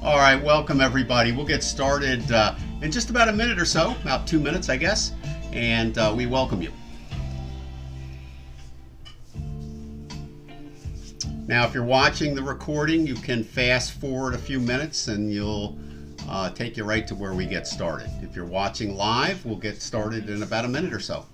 All right, welcome everybody. We'll get started in just about a minute or so, about 2 minutes, I guess, and we welcome you. Now, if you're watching the recording, you can fast forward a few minutes and you'll take you right to where we get started. If you're watching live, we'll get started in about a minute or so.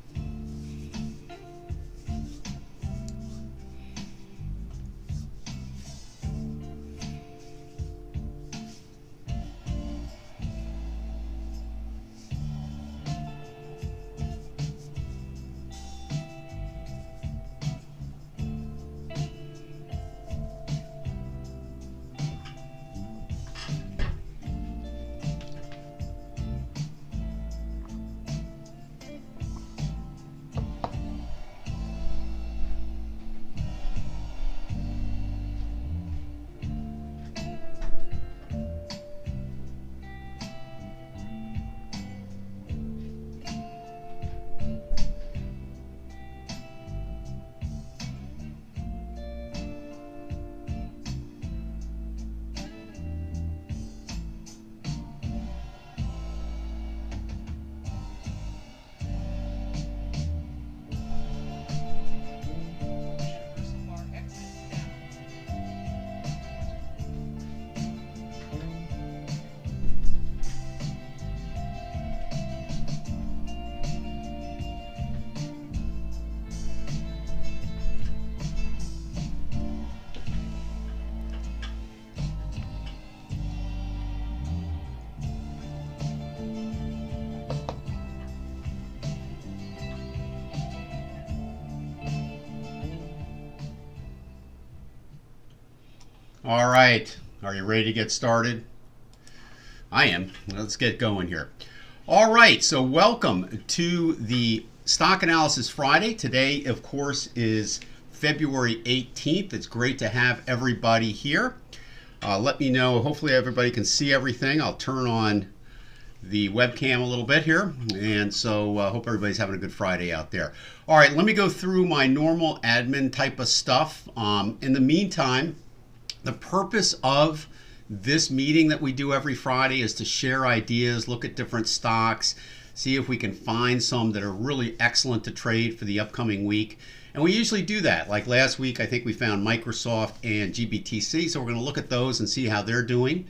All right, are you ready to get started? I am. Let's get going here. All right, so welcome to the Stock Analysis Friday. Today, of course, is February 18th. It's great to have everybody here. Let me know, hopefully everybody can see everything. I'll turn on the webcam a little bit here, and so hope everybody's having a good Friday out there. All right, let me go through my normal admin type of stuff. In the meantime, the purpose of this meeting that we do every Friday is to share ideas, look at different stocks, see if we can find some that are really excellent to trade for the upcoming week. And we usually do that. Like last week, I think we found Microsoft and GBTC. So we're going to look at those and see how they're doing.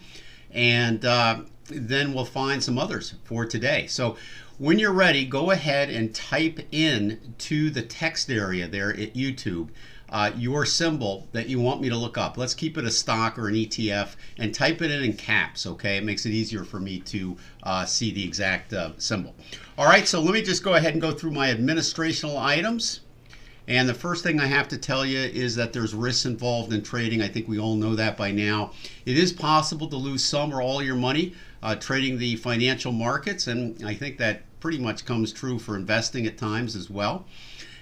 And then we'll find some others for today. So when you're ready, go ahead and type in to the text area there at YouTube your symbol that you want me to look up. Let's keep it a stock or an ETF and type it in caps, okay? It makes it easier for me to see the exact symbol. All right, so let me just go ahead and go through my administrational items. And the first thing I have to tell you is that there's risks involved in trading. I think we all know that by now. It is possible to lose some or all your money trading the financial markets, and I think that pretty much comes true for investing at times as well.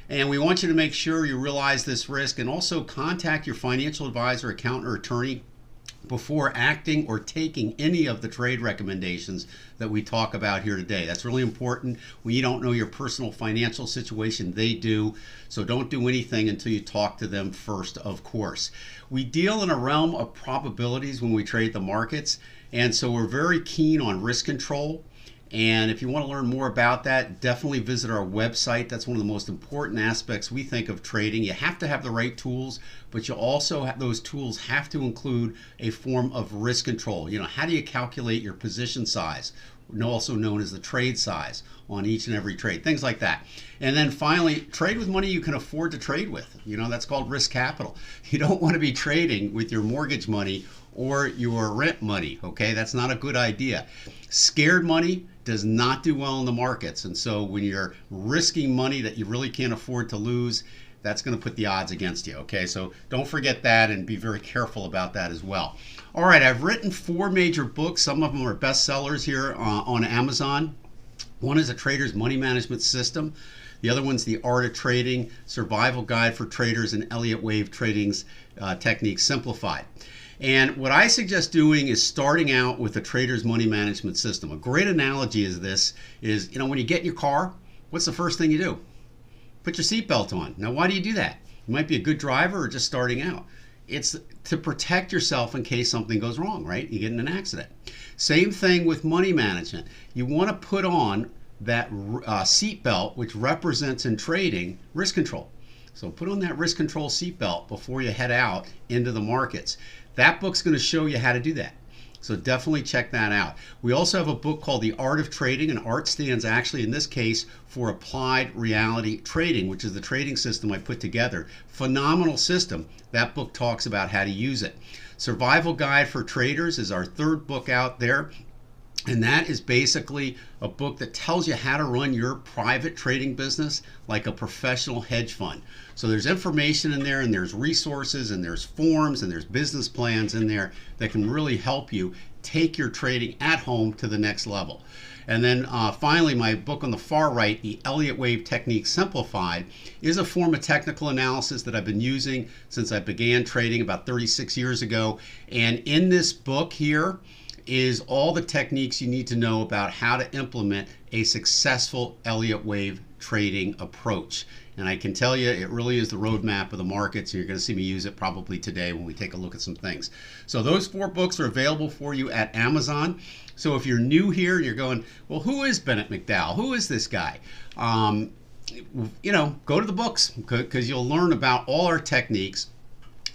And we want you to make sure you realize this risk and also contact your financial advisor, accountant, or attorney before acting or taking any of the trade recommendations that we talk about here today. That's really important. When you don't know your personal financial situation, they do. So don't do anything until you talk to them first, of course. We deal in a realm of probabilities when we trade the markets, and so we're very keen on risk control. And if you want to learn more about that, definitely visit our website. That's one of the most important aspects we think of trading. You have to have the right tools, but you also have, those tools have to include a form of risk control. You know, how do you calculate your position size, also known as the trade size on each and every trade, things like that. And then finally, trade with money you can afford to trade with. You know, that's called risk capital. You don't want to be trading with your mortgage money or your rent money, okay? That's not a good idea. Scared money does not do well in the markets. And so when you're risking money that you really can't afford to lose, that's going to put the odds against you, okay? So don't forget that and be very careful about that as well. All right, I've written 4 major books. Some of them are bestsellers here on Amazon. One is A Trader's Money Management System. The other one's The Art of Trading, Survival Guide for Traders, and Elliott Wave Trading's Techniques Simplified. And what I suggest doing is starting out with a trader's money management system. A great analogy is this is, you know, when you get in your car, what's the first thing you do? Put your seatbelt on. Now, why do you do that? You might be a good driver or just starting out. It's to protect yourself in case something goes wrong, right? You get in an accident. Same thing with money management. You want to put on that seatbelt, which represents in trading risk control. So put on that risk control seatbelt before you head out into the markets. That book's going to show you how to do that. So definitely check that out. We also have a book called The Art of Trading, and ART stands actually in this case for Applied Reality Trading, which is the trading system I put together. Phenomenal system. That book talks about how to use it. Survival Guide for Traders is our third book out there. And that is basically a book that tells you how to run your private trading business like a professional hedge fund. So there's information in there, and there's resources, and there's forms, and there's business plans in there that can really help you take your trading at home to the next level. And then finally, my book on the far right, The Elliott Wave Technique Simplified, is a form of technical analysis that I've been using since I began trading about 36 years ago. And in this book here is all the techniques you need to know about how to implement a successful Elliott Wave trading approach. And I can tell you, it really is the roadmap of the markets. You're going to see me use it probably today when we take a look at some things. So those 4 books are available for you at Amazon. So if you're new here and you're going, well, who is Bennett McDowell? Who is this guy? You know, go to the books, because you'll learn about all our techniques.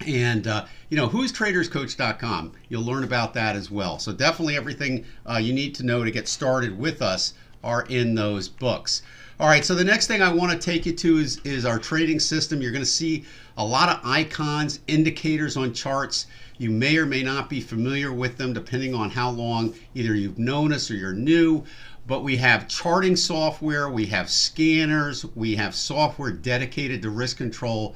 And, you know, who's traderscoach.com. You'll learn about that as well. So definitely everything you need to know to get started with us are in those books. All right, so the next thing I want to take you to is our trading system. You're going to see a lot of icons, indicators on charts. You may or may not be familiar with them depending on how long either you've known us or you're new. But we have charting software, we have scanners, we have software dedicated to risk control.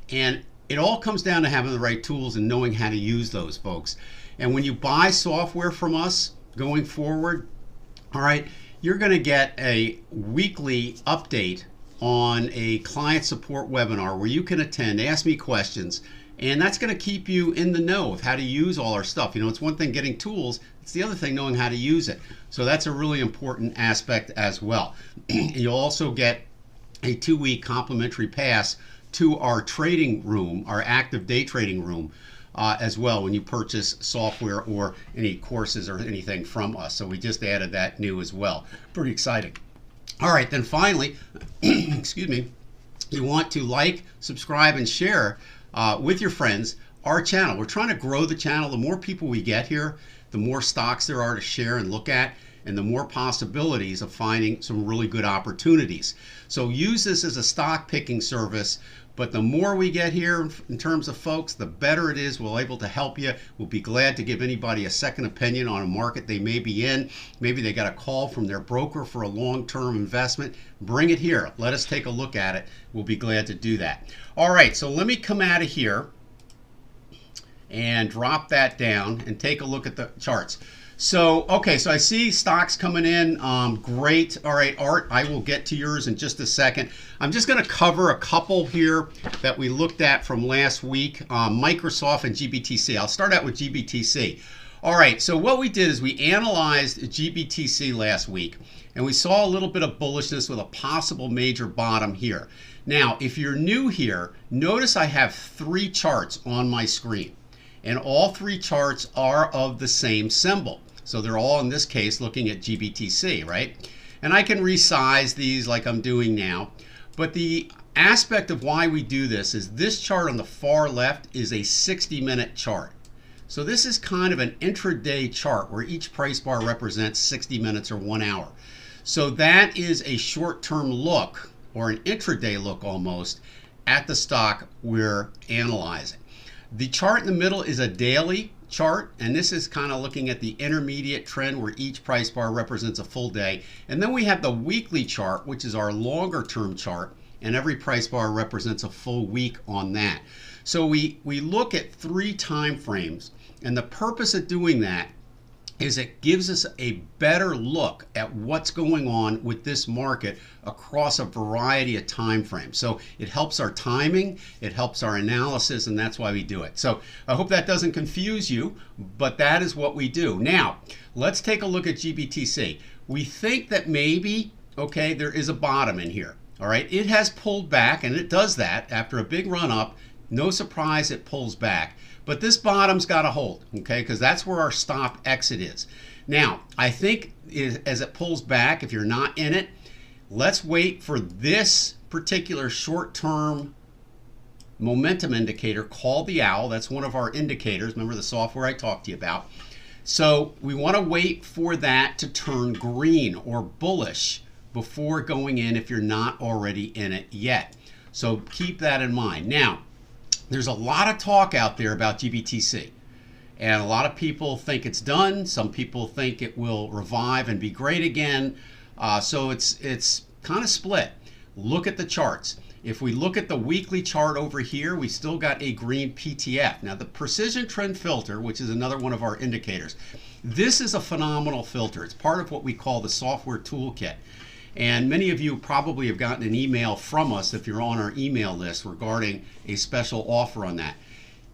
And it all comes down to having the right tools and knowing how to use those, folks. And when you buy software from us going forward, all right, you're going to get a weekly update on a client support webinar where you can attend, ask me questions, and that's going to keep you in the know of how to use all our stuff. You know, it's one thing getting tools, it's the other thing knowing how to use it. So that's a really important aspect as well. You'll also get a 2-week complimentary pass to our trading room, our active day trading room, as well when you purchase software or any courses or anything from us. So we just added that new as well. Pretty exciting. All right, then finally, excuse me, you want to like, subscribe, and share with your friends our channel. We're trying to grow the channel. The more people we get here, the more stocks there are to share and look at, and the more possibilities of finding some really good opportunities. So use this as a stock picking service. But the more we get here in terms of folks, the better it is. We're able to help you. We'll be glad to give anybody a second opinion on a market they may be in. Maybe they got a call from their broker for a long-term investment. Bring it here. Let us take a look at it. We'll be glad to do that. All right, so let me come out of here and drop that down and take a look at the charts. So, okay, so I see stocks coming in. Great. All right, Art, I will get to yours in just a second. I'm just going to cover a couple here that we looked at from last week, Microsoft and GBTC. I'll start out with GBTC. All right, so what we did is we analyzed GBTC last week, and we saw a little bit of bullishness with a possible major bottom here. Now, if you're new here, notice I have 3 charts on my screen, and all 3 charts are of the same symbol. So they're all, in this case, looking at GBTC, right? And I can resize these like I'm doing now. But the aspect of why we do this is this chart on the far left is a 60-minute chart. So this is kind of an intraday chart where each price bar represents 60 minutes or 1 hour. So that is a short-term look, or an intraday look almost, at the stock we're analyzing. The chart in the middle is a daily chart, and this is kind of looking at the intermediate trend where each price bar represents a full day. And then we have the weekly chart, which is our longer term chart, and every price bar represents a full week on that. So we look at 3 time frames, and the purpose of doing that is it gives us a better look at what's going on with this market across a variety of time frames. So it helps our timing, it helps our analysis, and that's why we do it. So I hope that doesn't confuse you, but that is what we do. Now, let's take a look at GBTC. We think that maybe, okay, there is a bottom in here. All right, it has pulled back, and it does that after a big run up. No surprise it pulls back. But this bottom's got to hold, okay, because that's where our stop exit is. Now, I think as it pulls back, if you're not in it, let's wait for this particular short-term momentum indicator called the owl. That's one of our indicators. Remember the software I talked to you about. So we want to wait for that to turn green or bullish before going in if you're not already in it yet. So keep that in mind. Now, there's a lot of talk out there about GBTC. And a lot of people think it's done. Some people think it will revive and be great again. So it's kind of split. Look at the charts. If we look at the weekly chart over here, we still got a green PTF. Now the precision trend filter, which is another one of our indicators, this is a phenomenal filter. It's part of what we call the software toolkit. And many of you probably have gotten an email from us if you're on our email list regarding a special offer on that.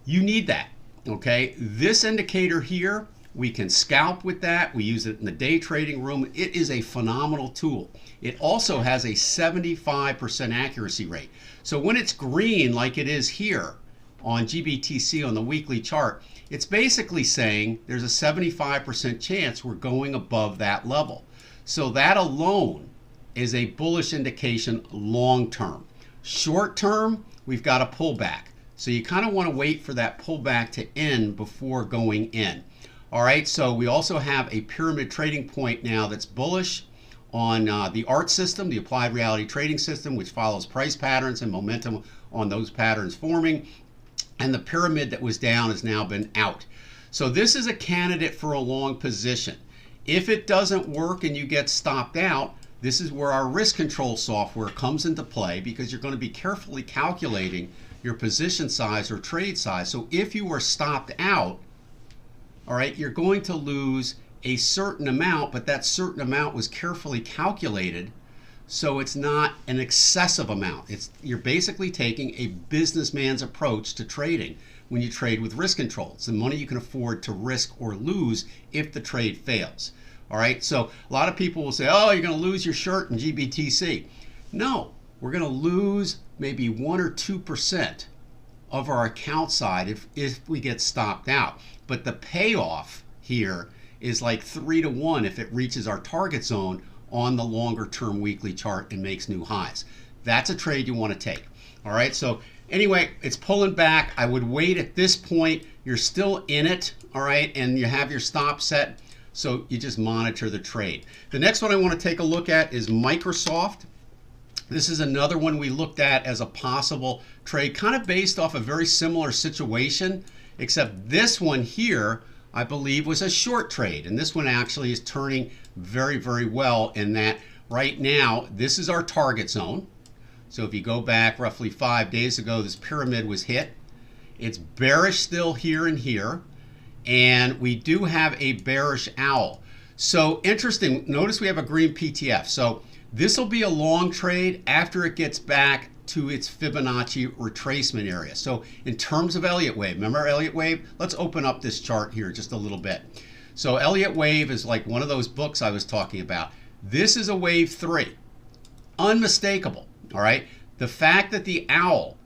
You need that. Okay, this indicator here, we can scalp with that. We use it in the day trading room. It is a phenomenal tool. It also has a 75% accuracy rate. So when it's green like it is here on GBTC on the weekly chart, it's basically saying there's a 75% chance we're going above that level. So that alone is a bullish indication long term. Short term, we've got a pullback. So you kind of want to wait for that pullback to end before going in. All right, so we also have a pyramid trading point now that's bullish on the ART system, the applied reality trading system, which follows price patterns and momentum on those patterns forming. And the pyramid that was down has now been out. So this is a candidate for a long position. If it doesn't work and you get stopped out, this is where our risk control software comes into play, because you're going to be carefully calculating your position size or trade size. So if you were stopped out, all right, you're going to lose a certain amount, but that certain amount was carefully calculated, so it's not an excessive amount. You're basically taking a businessman's approach to trading when you trade with risk control. It's the money you can afford to risk or lose if the trade fails. All right, so a lot of people will say, oh, you're going to lose your shirt in GBTC. No, we're going to lose maybe 1 or 2% of our account side if we get stopped out. But the payoff here is like 3 to 1 if it reaches our target zone on the longer term weekly chart and makes new highs. That's a trade you want to take. All right, so anyway, it's pulling back. I would wait at this point. You're still in it, all right, and you have your stop set, so you just monitor the trade. The next one I want to take a look at is Microsoft. This is another one we looked at as a possible trade, kind of based off a very similar situation, except this one here, I believe, was a short trade. And this one actually is turning very, very well in that right now, this is our target zone. So if you go back roughly 5 days ago, this pyramid was hit. It's bearish still here and here. And we do have a bearish owl. So interesting, notice we have a green PTF. So this will be a long trade after it gets back to its Fibonacci retracement area. So in terms of Elliott wave, remember Elliott wave? Let's open up this chart here just a little bit. So Elliott wave is like one of those books I was talking about. This is a wave 3, unmistakable, all right? The fact that the owl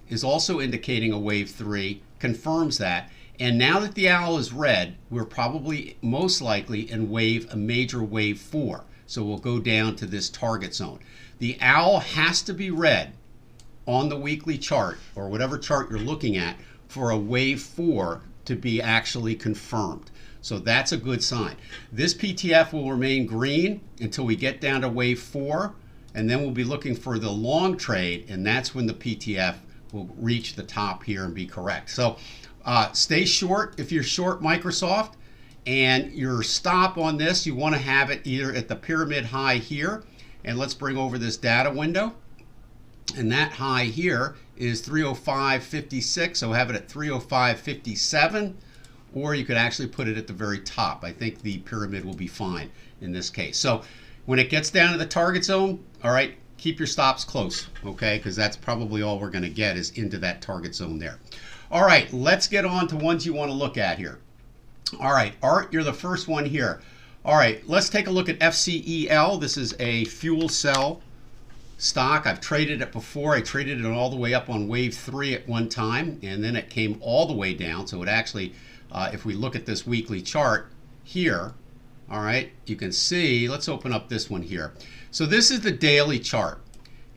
is also indicating a wave 3 confirms that. And now that the owl is red, we're probably most likely in a major wave 4. So we'll go down to this target zone. The owl has to be red on the weekly chart or whatever chart you're looking at for a wave 4 to be actually confirmed. So that's a good sign. This PTF will remain green until we get down to wave 4, and then we'll be looking for the long trade, and that's when the PTF will reach the top here and be correct. So stay short if you're short Microsoft. And your stop on this, you want to have it either at the pyramid high here, and let's bring over this data window, and that high here is 305.56, so have it at 305.57, or you could actually put it at the very top. I think the pyramid will be fine in this case. So when it gets down to the target zone, all right, keep your stops close, okay, because that's probably all we're going to get is into that target zone there. All right, let's get on to ones you want to look at here. All right, Art, you're the first one here. All right, let's take a look at FCEL. This is a fuel cell stock. I've traded it before. I traded it all the way up on wave 3 at one time, and then it came all the way down. So it actually, if we look at this weekly chart here, all right, you can see, let's open up this one here. So this is the daily chart.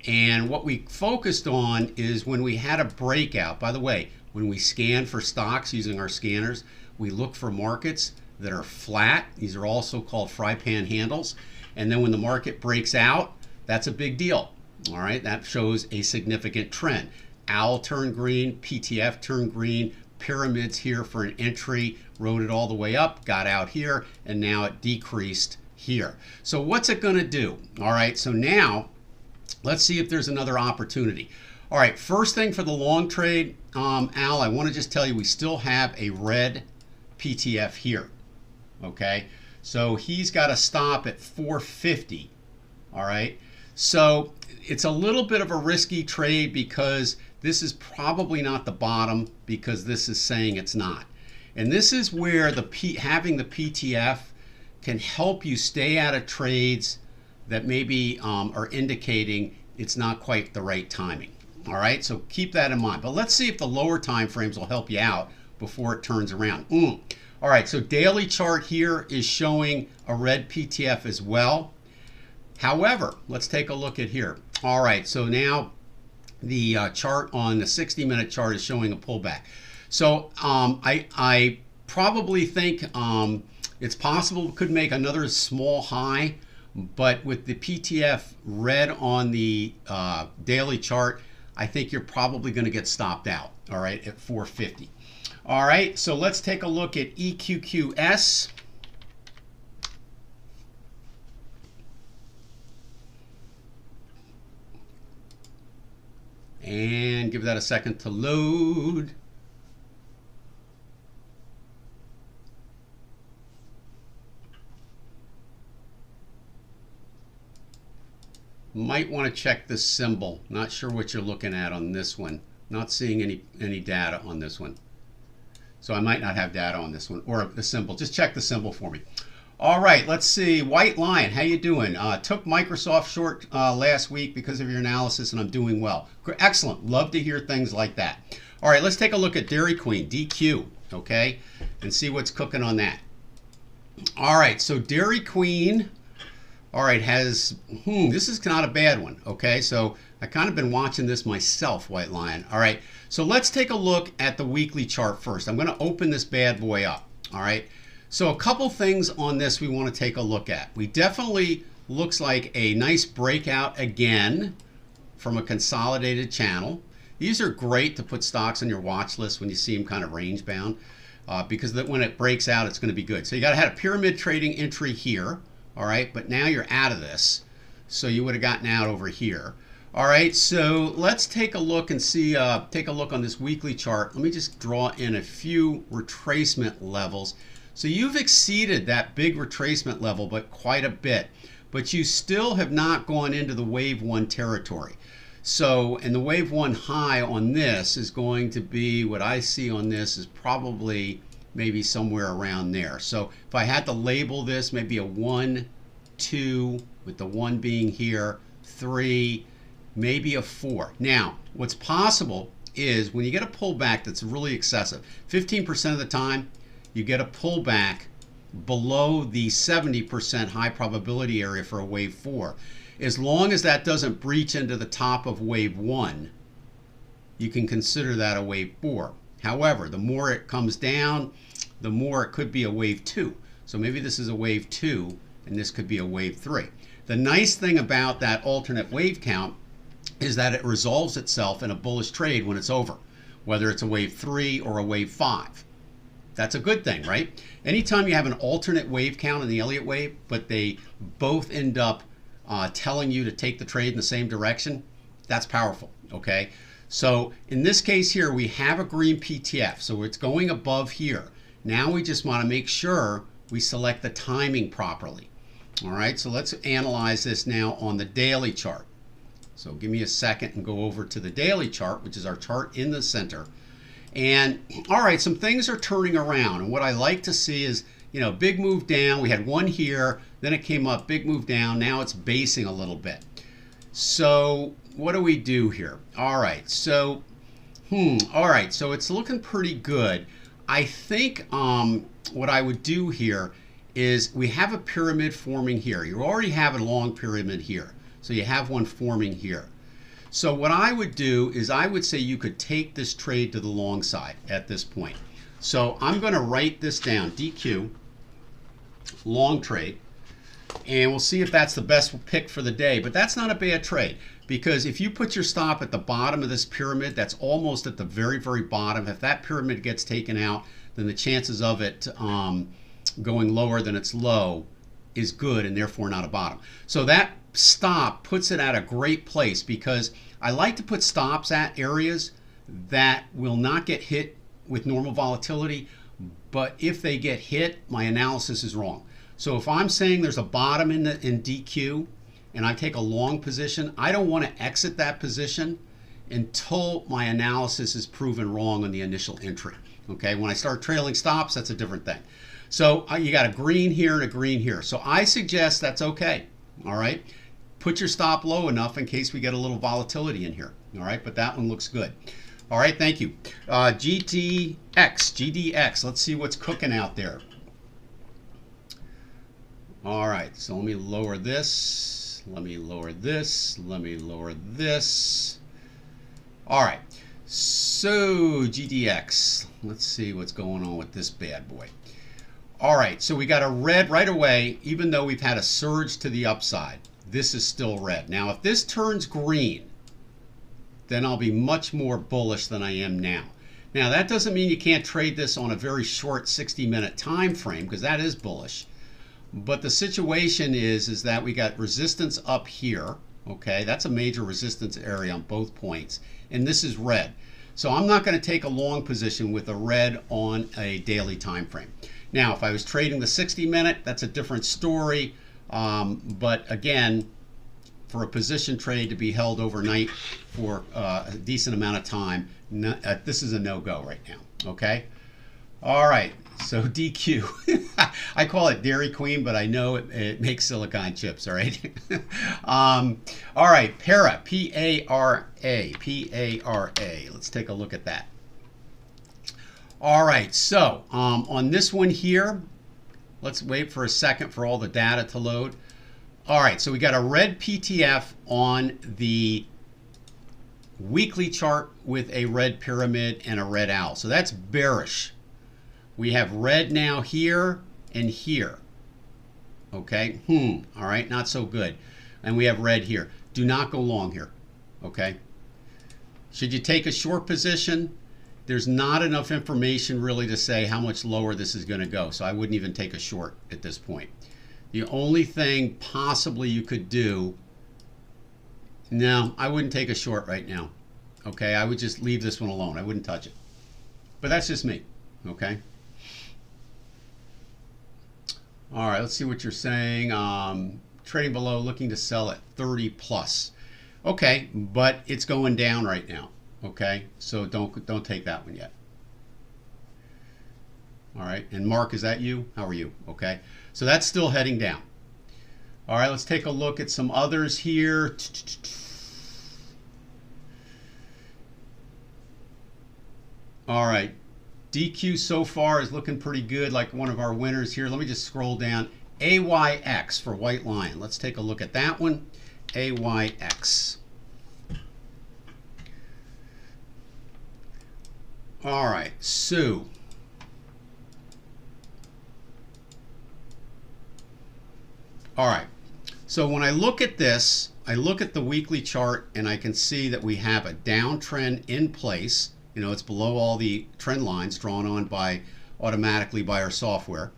And what we focused on is when we had a breakout. By the way, when we scan for stocks using our scanners, we look for markets that are flat. These are also called fry pan handles. And then when the market breaks out, that's a big deal. All right, that shows a significant trend. Owl turned green, PTF turned green, pyramids here for an entry, rode it all the way up, got out here, and now it decreased here. So what's it going to do? All right, so now let's see if there's another opportunity. All right, first thing for the long trade, Al, I want to just tell you we still have a red PTF here. Okay, so he's got to stop at 450. All right, so it's a little bit of a risky trade because this is probably not the bottom because this is saying it's not. And this is where having the PTF can help you stay out of trades that maybe are indicating it's not quite the right timing. All right, so keep that in mind. But let's see if the lower time frames will help you out before it turns around. All right, so daily chart here is showing a red PTF as well. However, let's take a look at here. All right, so now the chart on the 60-minute chart is showing a pullback. So I probably think it's possible it could make another small high, but with the PTF red on the daily chart, I think you're probably going to get stopped out, all right, at 450. All right, so let's take a look at EQQS. And give that a second to load. Might want to check the symbol. Not sure what you're looking at on this one. Not seeing any data on this one. So I might not have data on this one or the symbol. Just check the symbol for me. All right, let's see. White Lion, how you doing? Took Microsoft short last week because of your analysis, and I'm doing well. Excellent. Love to hear things like that. All right, let's take a look at Dairy Queen, DQ, okay, and see what's cooking on that. All right, so Dairy Queen, all right, has, this is not a bad one, okay? So I kind of been watching this myself, White Lion. All right, so let's take a look at the weekly chart first. I'm going to open this bad boy up, all right? So a couple things on this we want to take a look at. We definitely looks like a nice breakout again from a consolidated channel. These are great to put stocks on your watch list when you see them kind of range bound because when it breaks out, it's going to be good. So you got to have a pyramid trading entry here, all right? But now you're out of this, so you would have gotten out over here. All right, so let's take a look and see, take a look on this weekly chart. Let me just draw in a few retracement levels. So you've exceeded that big retracement level, but quite a bit. But you still have not gone into the wave 1 territory. So, and the wave 1 high on this is going to be, what I see on this is probably maybe somewhere around there. So if I had to label this, maybe a 1, 2, with the 1 being here, 3, maybe a 4. Now, what's possible is when you get a pullback that's really excessive, 15% of the time, you get a pullback below the 70% high probability area for a wave 4. As long as that doesn't breach into the top of wave 1, you can consider that a wave 4. However, the more it comes down, the more it could be a wave 2. So maybe this is a wave 2 and this could be a wave 3. The nice thing about that alternate wave count is that it resolves itself in a bullish trade when it's over, whether it's a wave 3 or a wave 5. That's a good thing, right? Anytime you have an alternate wave count in the Elliott wave, but they both end up telling you to take the trade in the same direction, that's powerful, okay? So in this case here, we have a green PTF, so it's going above here. Now we just want to make sure we select the timing properly. All right, so let's analyze this now on the daily chart. So give me a second and go over to the daily chart, which is our chart in the center. And all right, some things are turning around. And what I like to see is, you know, big move down. We had one here, then it came up, big move down. Now it's basing a little bit. So what do we do here? All right, so all right, so it's looking pretty good. I think what I would do here is we have a pyramid forming here. You already have a long pyramid here, so you have one forming here. So what I would do is I would say you could take this trade to the long side at this point. So I'm going to write this down, DQ, long trade, and we'll see if that's the best pick for the day. But that's not a bad trade, because if you put your stop at the bottom of this pyramid, that's almost at the very, very bottom. If that pyramid gets taken out, then the chances of it going lower than its low is good, and therefore not a bottom. So that stop puts it at a great place, because I like to put stops at areas that will not get hit with normal volatility, but if they get hit, my analysis is wrong. So if I'm saying there's a bottom in DQ and I take a long position, I don't want to exit that position until my analysis is proven wrong on the initial entry. Okay, when I start trailing stops, that's a different thing. So you got a green here and a green here. So I suggest that's okay. All right, put your stop low enough in case we get a little volatility in here. All right, but that one looks good. All right, thank you. GDX, let's see what's cooking out there. All right, so let me lower this. Let me lower this. Let me lower this. All right, so GDX, let's see what's going on with this bad boy. All right, so we got a red right away, even though we've had a surge to the upside. This is still red. Now, if this turns green, then I'll be much more bullish than I am now. Now, that doesn't mean you can't trade this on a very short 60-minute time frame, because that is bullish. But the situation is that we got resistance up here. Okay, that's a major resistance area on both points. And this is red. So I'm not going to take a long position with a red on a daily time frame. Now, if I was trading the 60-minute, that's a different story. But again, for a position trade to be held overnight for a decent amount of time, this is a no-go right now. Okay? All right. So DQ. I call it Dairy Queen, but I know it makes silicon chips, all right? All right, Para, P-A-R-A, P-A-R-A. Let's take a look at that. All right, so on this one here, let's wait for a second for all the data to load. All right, so we got a red PTF on the weekly chart with a red pyramid and a red owl. So that's bearish. We have red now here and here. Okay, all right, not so good. And we have red here. Do not go long here, okay? Should you take a short position? There's not enough information really to say how much lower this is going to go, so I wouldn't even take a short at this point. The only thing possibly you could do, no, I wouldn't take a short right now, okay? I would just leave this one alone. I wouldn't touch it. But that's just me, okay? All right, let's see what you're saying. Trading below, looking to sell at 30 plus. Okay, but it's going down right now. Okay, so don't take that one yet. All right, and Mark, is that you? How are you? Okay, so that's still heading down. All right, let's take a look at some others here. All right. DQ so far is looking pretty good, like one of our winners here. Let me just scroll down. AYX for White Lion. Let's take a look at that one. AYX. All right, so all right. So when I look at this, I look at the weekly chart and I can see that we have a downtrend in place. You know, it's below all the trend lines drawn on automatically by our software.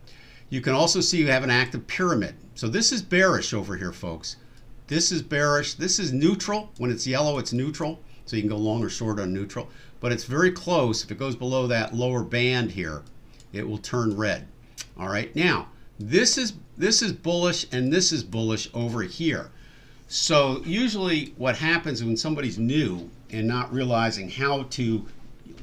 You can also see you have an active pyramid. So this is bearish over here, folks. This is bearish. This is neutral. When it's yellow, it's neutral. So you can go long or short on neutral. But it's very close. If it goes below that lower band here, it will turn red. All right. Now, this is bullish and this is bullish over here. So usually what happens when somebody's new and not realizing how to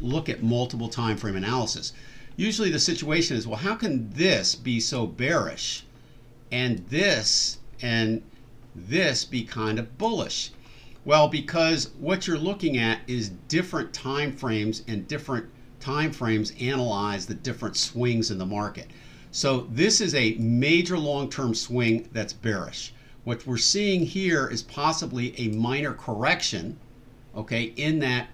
look at multiple time frame analysis, usually the situation is, well, how can this be so bearish and this be kind of bullish? Well, because what you're looking at is different time frames, and different time frames analyze the different swings in the market. So this is a major long-term swing that's bearish. What we're seeing here is possibly a minor correction, okay, in that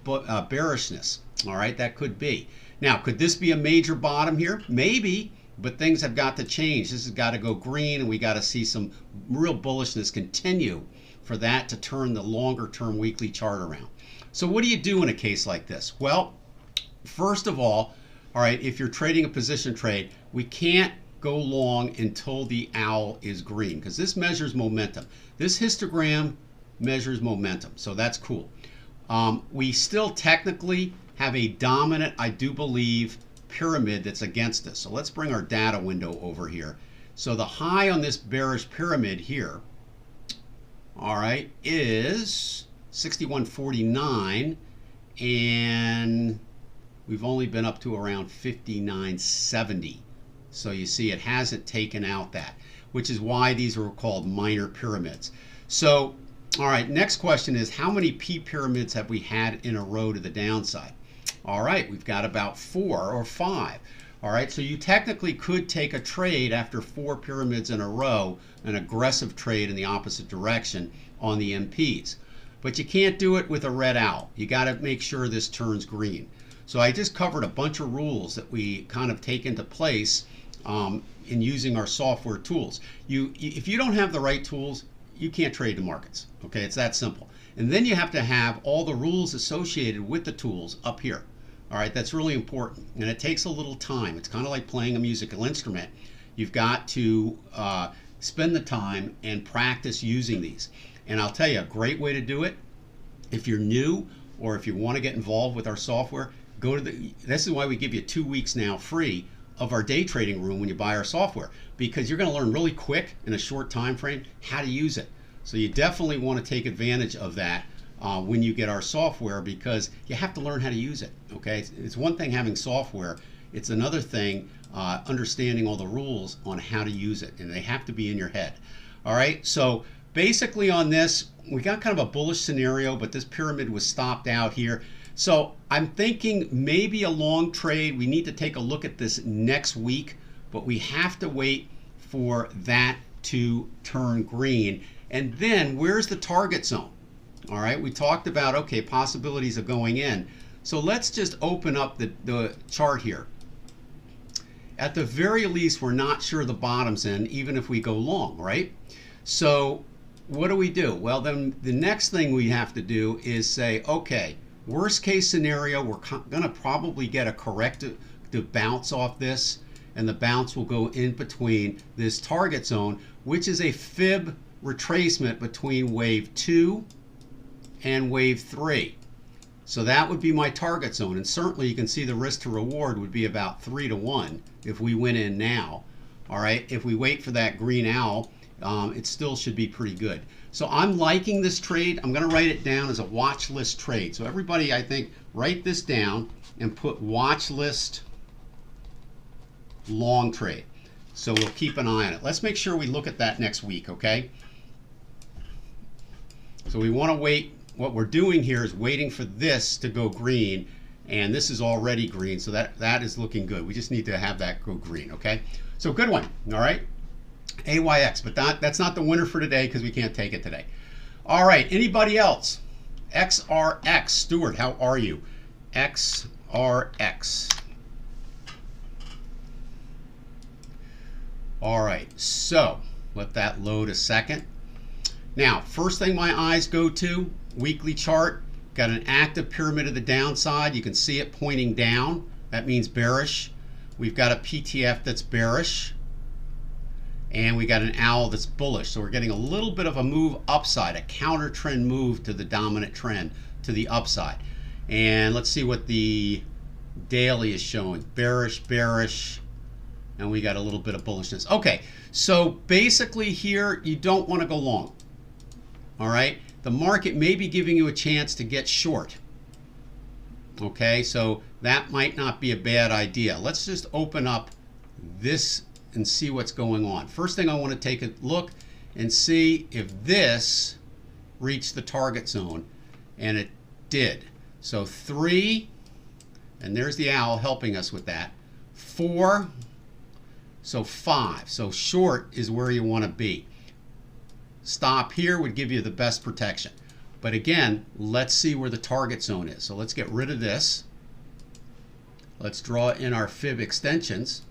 bearishness. All right, that could be. Now, could this be a major bottom here? Maybe, but things have got to change. This has got to go green, and we got to see some real bullishness continue for that to turn the longer term weekly chart around. So what do you do in a case like this? Well, first of all right, if you're trading a position trade, we can't go long until the owl is green, because this measures momentum. This histogram measures momentum, so that's cool. We still technically have a dominant, I do believe, pyramid that's against us. So let's bring our data window over here. So the high on this bearish pyramid here, all right, is 61.49, and we've only been up to around 59.70. So you see it hasn't taken out that, which is why these are called minor pyramids. So, all right, next question is, how many P pyramids have we had in a row to the downside? All right, we've got about 4 or 5. All right, so you technically could take a trade after 4 pyramids in a row, an aggressive trade in the opposite direction on the MPs. But you can't do it with a red owl. You got to make sure this turns green. So I just covered a bunch of rules that we kind of take into place in using our software tools. If you don't have the right tools, you can't trade the markets. Okay, it's that simple. And then you have to have all the rules associated with the tools up here. All right, that's really important, and it takes a little time. It's kind of like playing a musical instrument. You've got to spend the time and practice using these. And I'll tell you, a great way to do it, if you're new or if you want to get involved with our software, go to this is why we give you 2 weeks now free of our day trading room when you buy our software, because you're going to learn really quick in a short time frame how to use it. So you definitely want to take advantage of that when you get our software, because you have to learn how to use it. Okay, it's one thing having software, it's another thing understanding all the rules on how to use it, and they have to be in your head. All right, so basically on this, we got kind of a bullish scenario, but this pyramid was stopped out here. So I'm thinking maybe a long trade. We need to take a look at this next week, but we have to wait for that to turn green. And then where's the target zone? All right, we talked about, okay, possibilities of going in. So let's just open up the chart here. At the very least, we're not sure the bottom's in, even if we go long, right? So what do? Well, then the next thing we have to do is say, okay, worst case scenario, we're going to probably get a corrective bounce off this, and the bounce will go in between this target zone, which is a fib retracement between wave 2 and wave 3. So that would be my target zone, and certainly you can see the risk to reward would be about 3 to 1 if we went in now. All right, if we wait for that green owl, it still should be pretty good. So I'm liking this trade. I'm going to write it down as a watch list trade. So everybody, I think, write this down and put watch list long trade. So we'll keep an eye on it. Let's make sure we look at that next week, okay? So we want to wait. What we're doing here is waiting for this to go green, and this is already green, so that is looking good. We just need to have that go green, okay? So good one, all right? AYX, but that's not the winner for today because we can't take it today. All right, anybody else? XRX, Stuart, how are you? XRX. All right, so let that load a second. Now, first thing my eyes go to, weekly chart, got an active pyramid of the downside. You can see it pointing down. That means bearish. We've got a PTF that's bearish. And we got an owl that's bullish. So we're getting a little bit of a move upside, a counter trend move to the dominant trend to the upside. And let's see what the daily is showing. Bearish, bearish, and we got a little bit of bullishness. Okay, so basically here, you don't want to go long. All right, the market may be giving you a chance to get short. Okay, so that might not be a bad idea. Let's just open up this and see what's going on. First thing I want to take a look and see if this reach the target zone, and it did. So 3, and there's the owl helping us with that. 4, so 5. So short is where you want to be. Stop here would give you the best protection. But again, let's see where the target zone is. So let's get rid of this. Let's draw in our fib extensions.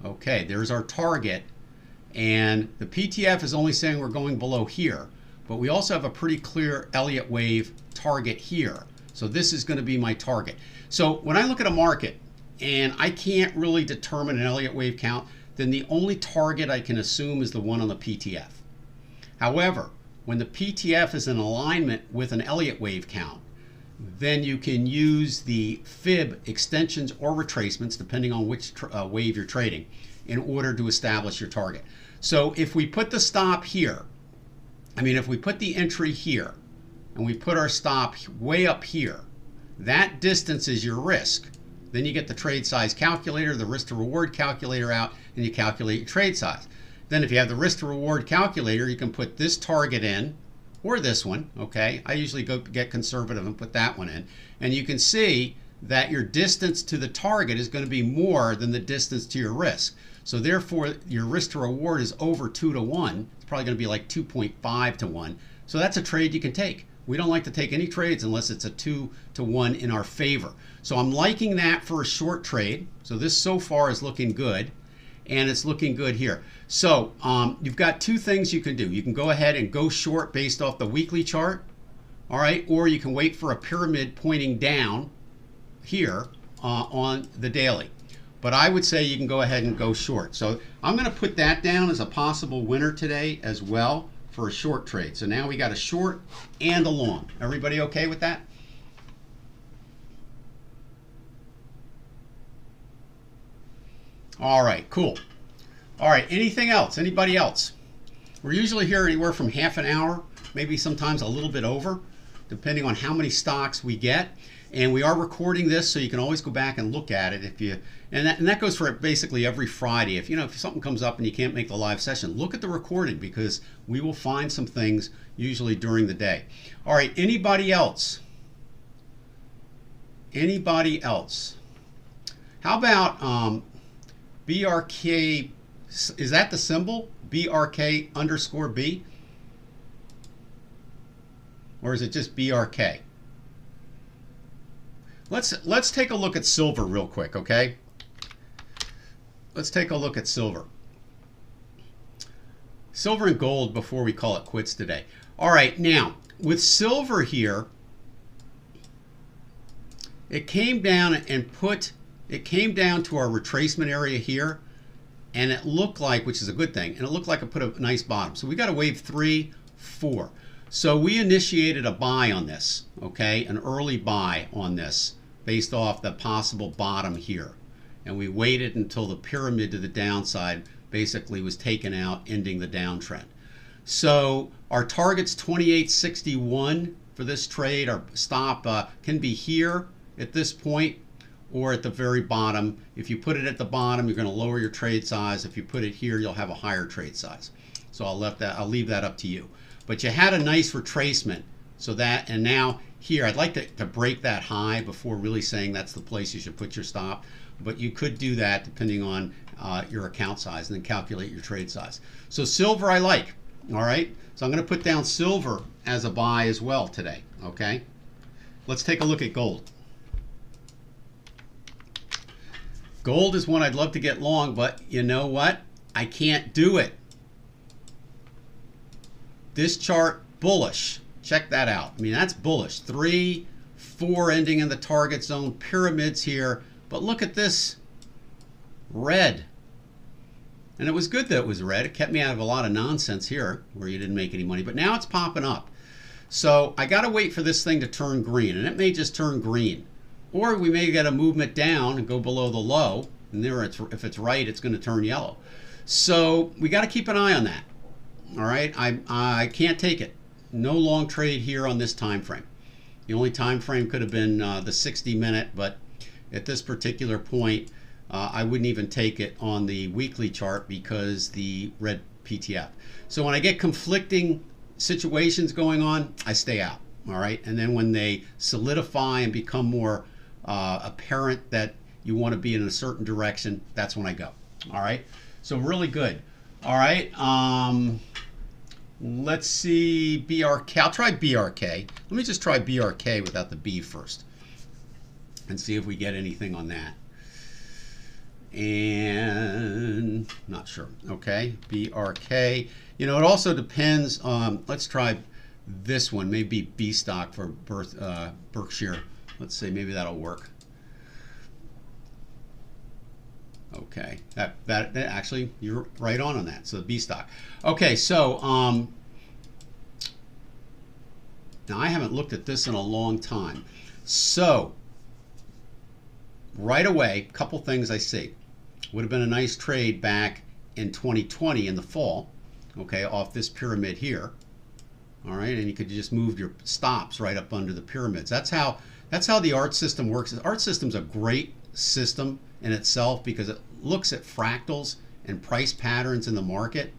Okay, there's our target. And the PTF is only saying we're going below here. But we also have a pretty clear Elliott wave target here. So this is going to be my target. So when I look at a market and I can't really determine an Elliott wave count, then the only target I can assume is the one on the PTF. However, when the PTF is in alignment with an Elliott wave count, then you can use the fib extensions or retracements, depending on which wave you're trading, in order to establish your target. So if we put the stop here, if we put the entry here, and we put our stop way up here, that distance is your risk. Then you get the trade size calculator, the risk to reward calculator out, and you calculate your trade size. Then if you have the risk to reward calculator, you can put this target in, or this one, okay? I usually get conservative and put that one in. And you can see that your distance to the target is going to be more than the distance to your risk. So therefore, your risk to reward is over 2 to 1. It's probably going to be like 2.5 to 1. So that's a trade you can take. We don't like to take any trades unless it's a 2 to 1 in our favor. So I'm liking that for a short trade. So this so far is looking good, and it's looking good here. So you've got two things you can do. You can go ahead and go short based off the weekly chart, all right, or you can wait for a pyramid pointing down here on the daily. But I would say you can go ahead and go short. So I'm going to put that down as a possible winner today as well for a short trade. So now we got a short and a long. Everybody okay with that? All right, cool. All right, anything else? Anybody else? We're usually here anywhere from half an hour, maybe sometimes a little bit over, depending on how many stocks we get. And we are recording this, so you can always go back and look at it if you. And that goes for basically every Friday. If if something comes up and you can't make the live session, look at the recording, because we will find some things usually during the day. All right, anybody else? Anybody else? How about BRK? Is that the symbol? BRK_B? Or is it just BRK? Let's take a look at silver real quick, okay? Let's take a look at silver. Silver and gold before we call it quits today. All right, now with silver here, it came down and it came down to our retracement area here, and it looked like, which is a good thing, and it looked like it put a nice bottom. So we got a wave 3, 4. So we initiated a buy on this, okay, an early buy on this based off the possible bottom here. And we waited until the pyramid to the downside basically was taken out, ending the downtrend. So our target's 28.61 for this trade. Our stop can be here at this point or at the very bottom. If you put it at the bottom, you're going to lower your trade size. If you put it here, you'll have a higher trade size. So I'll leave that up to you. But you had a nice retracement, so that, and now here, I'd like to break that high before really saying that's the place you should put your stop. But you could do that depending on your account size, and then calculate your trade size. So silver I like, all right? So I'm going to put down silver as a buy as well today, okay? Let's take a look at gold. Gold is one I'd love to get long, but you know what? I can't do it. This chart, bullish. Check that out. I mean, that's bullish. 3, 4 ending in the target zone, pyramids here. But look at this, red. And it was good that it was red. It kept me out of a lot of nonsense here where you didn't make any money. But now it's popping up. So I got to wait for this thing to turn green. And it may just turn green. Or we may get a movement down and go below the low. And there, if it's right, it's going to turn yellow. So we got to keep an eye on that. All right, I can't take it. No long trade here on this time frame. The only time frame could have been the 60-minute, but at this particular point, I wouldn't even take it on the weekly chart because the red PTF. So when I get conflicting situations going on, I stay out. All right. And then when they solidify and become more apparent that you want to be in a certain direction, that's when I go. All right. So really good. All right. Let's see, BRK. I'll try BRK. Let me just try BRK without the B first and see if we get anything on that. And not sure. Okay, BRK. You know, it also depends on, let's try this one, maybe B stock for Berkshire. Let's see, maybe that'll work. Okay, that actually, you're right on that. So the B stock. Okay, so now I haven't looked at this in a long time. So right away, a couple things I see. Would have been a nice trade back in 2020 in the fall. Okay, off this pyramid here. All right, and you could just move your stops right up under the pyramids. That's how the ART system works. The ART system's a great system in itself because it looks at fractals and price patterns in the market,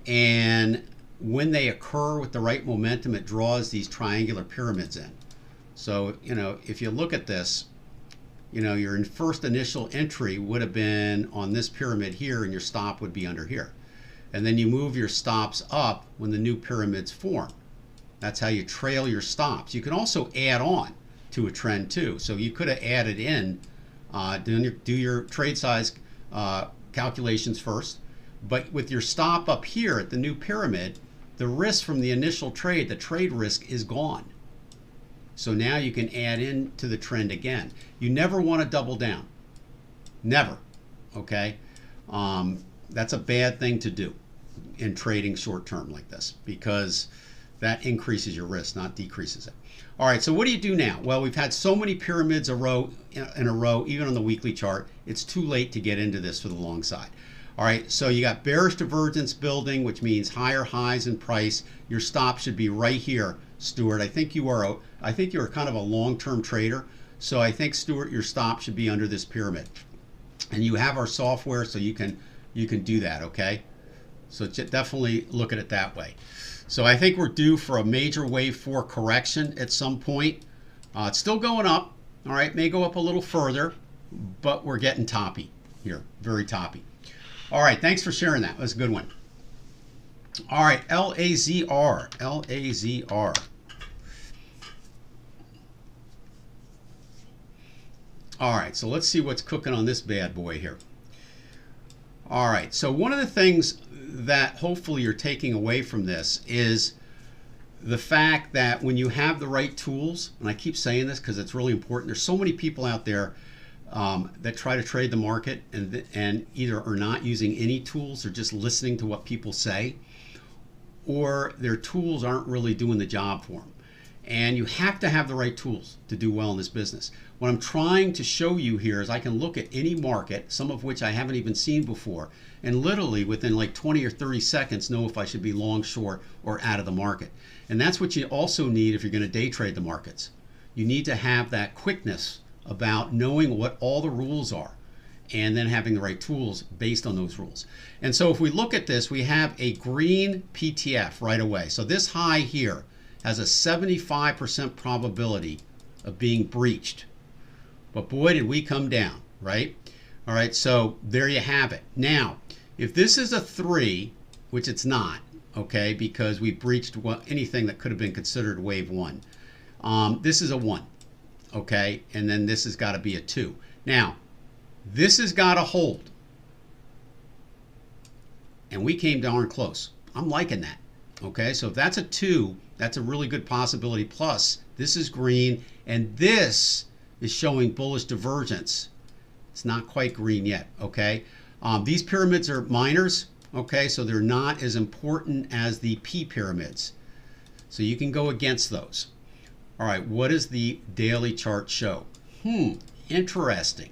and when they occur with the right momentum, it draws these triangular pyramids in. So, you know, if you look at this, you know, your first initial entry would have been on this pyramid here, and your stop would be under here. And then you move your stops up when the new pyramids form. That's how you trail your stops. You can also add on to a trend too. So you could have added in, do your trade size calculations first. But with your stop up here at the new pyramid, the risk from the initial trade, the trade risk is gone. So now you can add in to the trend again. You never want to double down. Never. Okay? That's a bad thing to do in trading short term like this because that increases your risk, not decreases it. All right, so what do you do now? Well, we've had so many pyramids in a row, even on the weekly chart, it's too late to get into this for the long side. All right, so you got bearish divergence building, which means higher highs in price. Your stop should be right here, Stuart. I think you are kind of a long-term trader. So I think, Stuart, your stop should be under this pyramid. And you have our software, so you can do that, okay? So definitely look at it that way. So I think we're due for a major wave 4 correction at some point. It's still going up, all right? May go up a little further, but we're getting toppy here, very toppy. All right, thanks for sharing that. That's a good one. All right, LAZR. All right, so let's see what's cooking on this bad boy here. All right, so one of the things that hopefully you're taking away from this is the fact that when you have the right tools, and I keep saying this because it's really important, there's so many people out there that try to trade the market and either are not using any tools or just listening to what people say, or their tools aren't really doing the job for them. And you have to have the right tools to do well in this business. What I'm trying to show you here is I can look at any market, some of which I haven't even seen before, and literally within like 20 or 30 seconds know if I should be long, short, or out of the market. And that's what you also need if you're going to day trade the markets. You need to have that quickness about knowing what all the rules are and then having the right tools based on those rules. And so if we look at this, we have a green PTF right away. So this high here has a 75% probability of being breached. But boy, did we come down, right? All right, so there you have it. Now, if this is a 3, which it's not, okay, because we breached anything that could have been considered wave 1. This is a 1, okay, and then this has got to be a 2. Now, this has got to hold. And we came darn close. I'm liking that, okay? So if that's a 2, that's a really good possibility. Plus, this is green, and this is showing bullish divergence. It's not quite green yet, okay? These pyramids are minors, okay? So they're not as important as the P pyramids. So you can go against those. All right, what does the daily chart show? Interesting.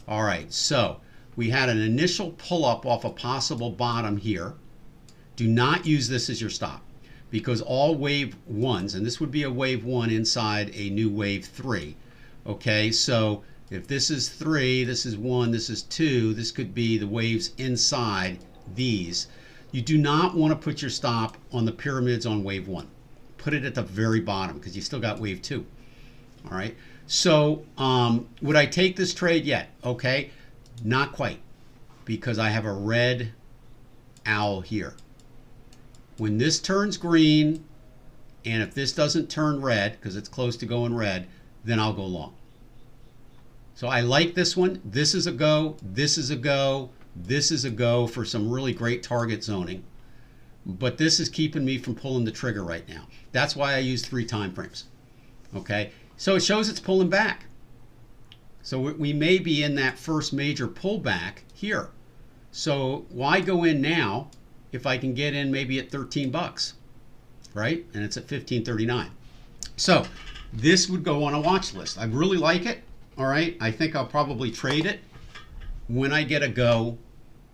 All right, so we had an initial pull-up off a possible bottom here. Do not use this as your stop because all wave 1s, and this would be a wave 1 inside a new wave 3, okay? So If this is 3, this is 1, this is 2, this could be the waves inside these. You do not want to put your stop on the pyramids on wave 1. Put it at the very bottom because you still got wave 2. All right. So would I take this trade yet? Okay. Not quite, because I have a red owl here. When this turns green, and if this doesn't turn red, because it's close to going red, then I'll go long. So I like this one. This is a go. This is a go. This is a go for some really great target zoning. But this is keeping me from pulling the trigger right now. That's why I use 3 time frames. Okay. So it shows it's pulling back. So we may be in that first major pullback here. So why go in now if I can get in maybe at 13 bucks, right? And it's at 15.39. So this would go on a watch list. I really like it. All right. I think I'll probably trade it when I get a go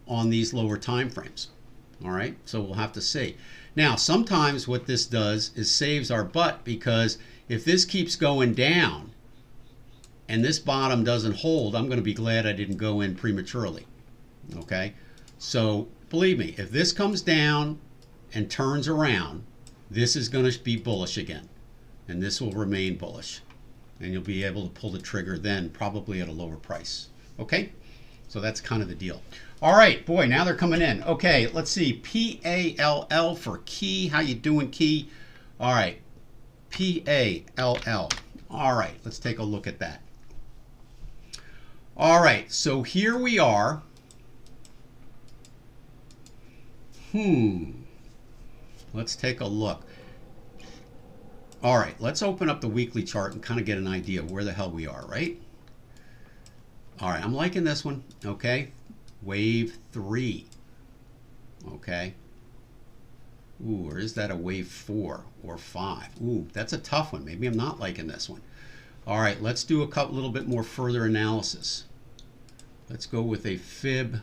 on these lower time frames. All right. So we'll have to see. Now, sometimes what this does is saves our butt, because if this keeps going down and this bottom doesn't hold, I'm going to be glad I didn't go in prematurely. Okay. So believe me, if this comes down and turns around, this is going to be bullish again, and this will remain bullish, and you'll be able to pull the trigger then, probably at a lower price. Okay. So that's kind of the deal. All right, boy, now they're coming in. Okay, let's see. PALL for Key. How you doing, Key? All right, PALL. All right, let's take a look at that. All right, so here we are. Let's take a look. All right, let's open up the weekly chart and kind of get an idea of where the hell we are, right? All right, I'm liking this one, okay? Wave 3, okay? Ooh, or is that a wave 4 or 5? Ooh, that's a tough one. Maybe I'm not liking this one. All right, let's do a little bit more further analysis. Let's go with a fib.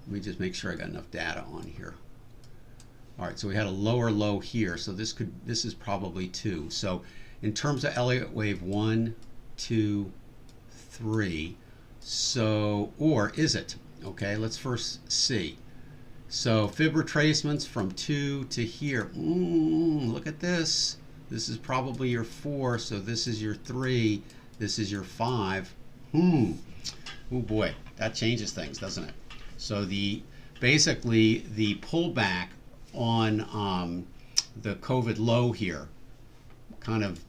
Let me just make sure I got enough data on here. All right, so we had a lower low here, so this is probably 2. So in terms of Elliott wave, 1, 2, 3. So, or is it? Okay, let's first see. So fib retracements from 2 to here. Look at this. This is probably your 4, so this is your 3. This is your 5. Oh boy, that changes things, doesn't it? So basically the pullback on the COVID low here kind of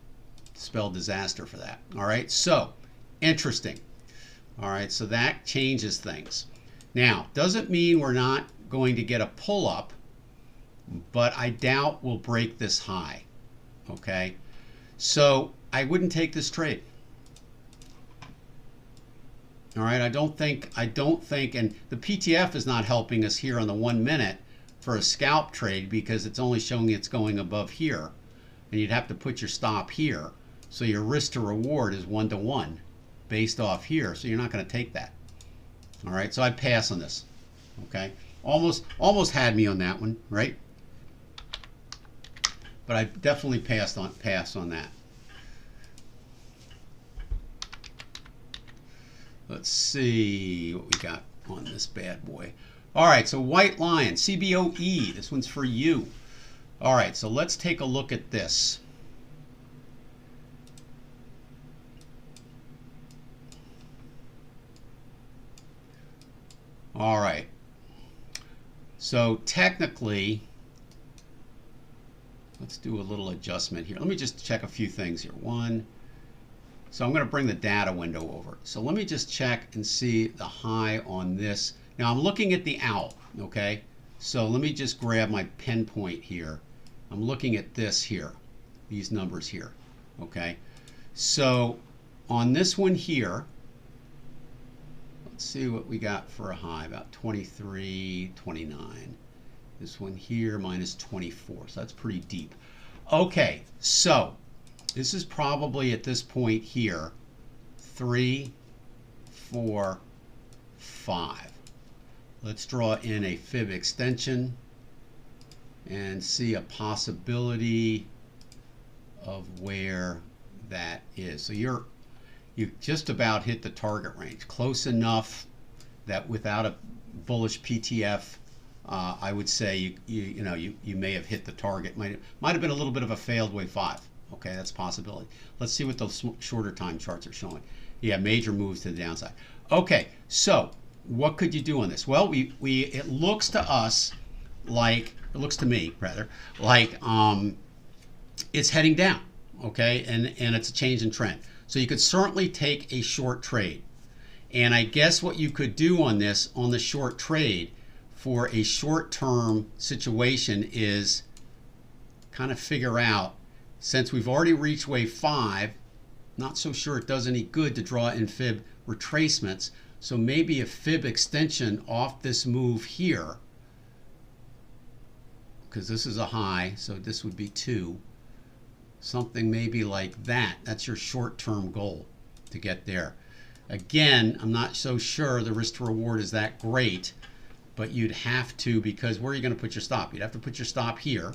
spelled disaster for that. All right, so interesting. All right, so that changes things. Now, doesn't mean we're not going to get a pull up, but I doubt we'll break this high. Okay, so I wouldn't take this trade. All right, I don't think, and the PTF is not helping us here on the 1 minute for a scalp trade, because it's only showing it's going above here, and you'd have to put your stop here. So your risk to reward is 1 to 1 based off here, so you're not going to take that. All right, so I'd pass on this. Okay, almost had me on that one, right? But I definitely pass on that. Let's see what we got on this bad boy. All right, so White Lion, CBOE, this one's for you. All right, so let's take a look at this. All right, so technically, let's do a little adjustment here. Let me just check a few things here. So I'm going to bring the data window over. So let me just check and see the high on this. Now I'm looking at the owl, okay? So let me just grab my pinpoint here. I'm looking at this here, these numbers here, okay? So on this one here, let's see what we got for a high, about 23, 29. This one here, minus 24, so that's pretty deep. Okay, so this is probably at this point here, 3, 4, 5. Let's draw in a fib extension and see a possibility of where that is. So you just about hit the target range, close enough that without a bullish PTF, I would say you may have hit the target. Might have been a little bit of a failed wave 5. Okay, that's a possibility. Let's see what those shorter time charts are showing. Yeah, major moves to the downside. Okay, so what could you do on this? Well, it looks to us like, it looks to me rather, like it's heading down. Okay, and it's a change in trend. So you could certainly take a short trade. And I guess what you could do on this, on the short trade, for a short-term situation is kind of figure out, since we've already reached wave 5, not so sure it does any good to draw in fib retracements. So maybe a fib extension off this move here, because this is a high, so this would be 2. Something maybe like that. That's your short-term goal to get there. Again, I'm not so sure the risk to reward is that great, but you'd have to, because where are you going to put your stop? You'd have to put your stop here.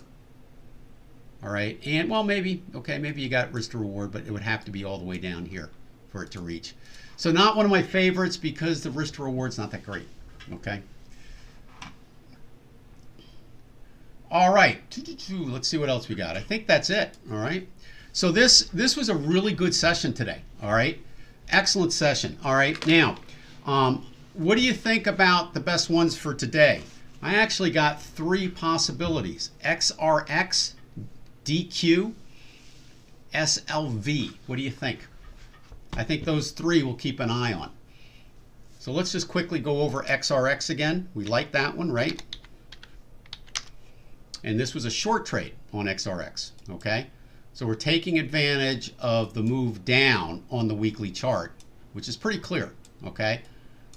All right, and well, maybe, okay, maybe you got risk to reward, but it would have to be all the way down here for it to reach. So not one of my favorites because the risk to reward's not that great. Okay. All right, let's see what else we got. I think that's it. All right. So this was a really good session today. All right. Excellent session. All right. Now, what do you think about the best ones for today? I actually got 3 possibilities: XRX, DQ, SLV. What do you think? I think those 3 we'll keep an eye on. So let's just quickly go over XRX again. We like that one, right? And this was a short trade on XRX, okay? So we're taking advantage of the move down on the weekly chart, which is pretty clear, okay?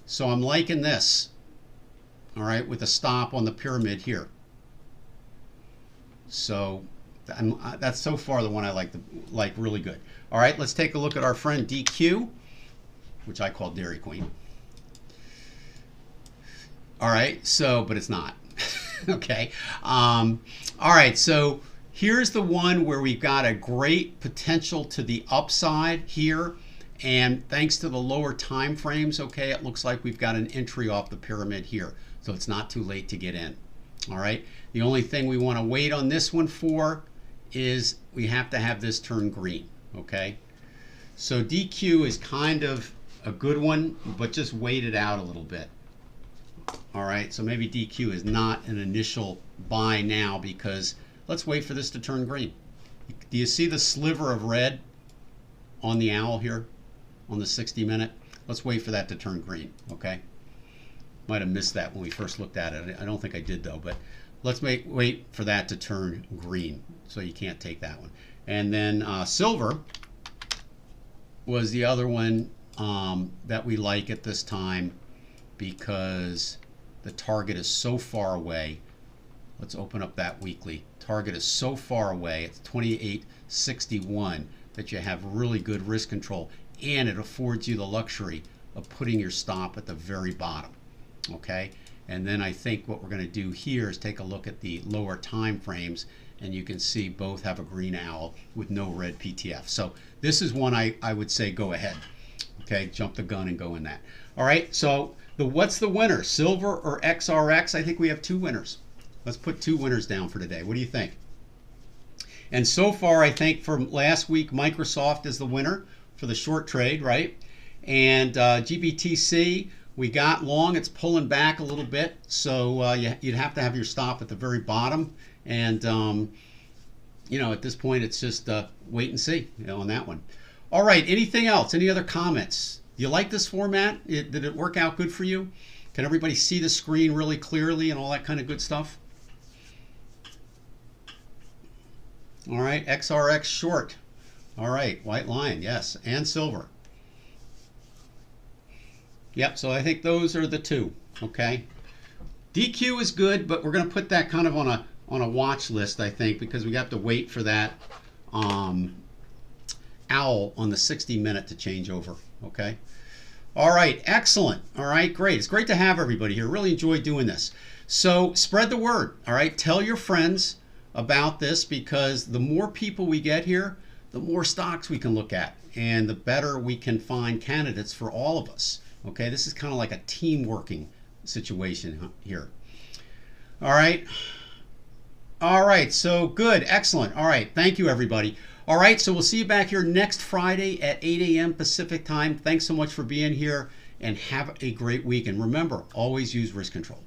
So I'm liking this, all right, with a stop on the pyramid here. So that's so far the one I like really good. All right, let's take a look at our friend DQ, which I call Dairy Queen. All right, so, but it's not. Okay. All right, so here's the one where we've got a great potential to the upside here, and thanks to the lower time frames, okay, it looks like we've got an entry off the pyramid here, so it's not too late to get in. All right, the only thing we want to wait on this one for is we have to have this turn green. Okay, so DQ is kind of a good one, but just wait it out a little bit. All right, so maybe DQ is not an initial buy now, because let's wait for this to turn green. Do you see the sliver of red on the owl here on the 60-minute? Let's wait for that to turn green, okay? Might have missed that when we first looked at it. I don't think I did though, but let's wait for that to turn green, so you can't take that one. And then silver was the other one that we like at this time, because the target is so far away. Let's open up that weekly. Target is so far away, it's 28.61, that you have really good risk control, and it affords you the luxury of putting your stop at the very bottom. Okay, and then I think what we're going to do here is take a look at the lower time frames, and you can see both have a green owl with no red PTF. So this is one I would say go ahead. Okay, jump the gun and go in that. All right, so what's the winner, silver or XRX? I think we have 2 winners. Let's put 2 winners down for today. What do you think? And so far, I think from last week, Microsoft is the winner for the short trade, right? And GBTC, we got long. It's pulling back a little bit, so you'd have to have your stop at the very bottom. And you know, at this point, it's just wait and see, you know, on that one. All right, anything else? Any other comments? Do you like this format? Did it work out good for you? Can everybody see the screen really clearly and all that kind of good stuff? All right, XRX short. All right, white line, yes, and silver. Yep, so I think those are the 2, okay? DQ is good, but we're going to put that kind of on a watch list, I think, because we have to wait for that owl on the 60-minute to change over, okay? All right, excellent. All right, great. It's great to have everybody here. Really enjoyed doing this. So spread the word, all right? Tell your friends about this, because the more people we get here, the more stocks we can look at, and the better we can find candidates for all of us. Okay, this is kind of like a team working situation here. All right. All right, so good, excellent. All right, thank you, everybody. All right, so we'll see you back here next Friday at 8 a.m. Pacific time. Thanks so much for being here, and have a great week. And remember, always use risk control.